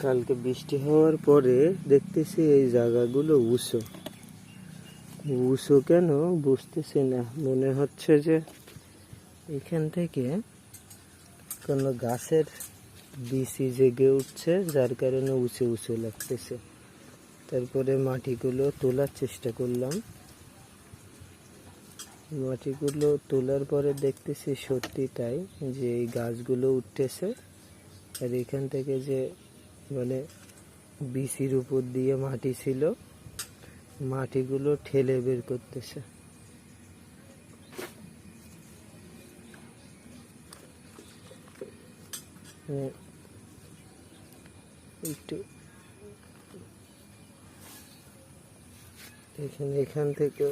কালকে বৃষ্টি হওয়ার পরে দেখতেছি এই জায়গাগুলো উঁচু উঁচু কেন বুঝতেছি না। মনে হচ্ছে যে এখান থেকে কোনো গাছের বিচি জেগে উঠছে, যার কারণে উঁচু উঁচু লাগতেছে। তারপরে মাটিগুলো তোলার চেষ্টা করলাম। মাটিগুলো তোলার পরে দেখতেছি সত্যি তাই, যে এই গাছগুলো উঠতেছে। আর এখান থেকে যে মানে বিচির উপর দিয়ে মাটি ছিল, মাটিগুলো ঠেলে বের করতেছে। একটু এখান থেকে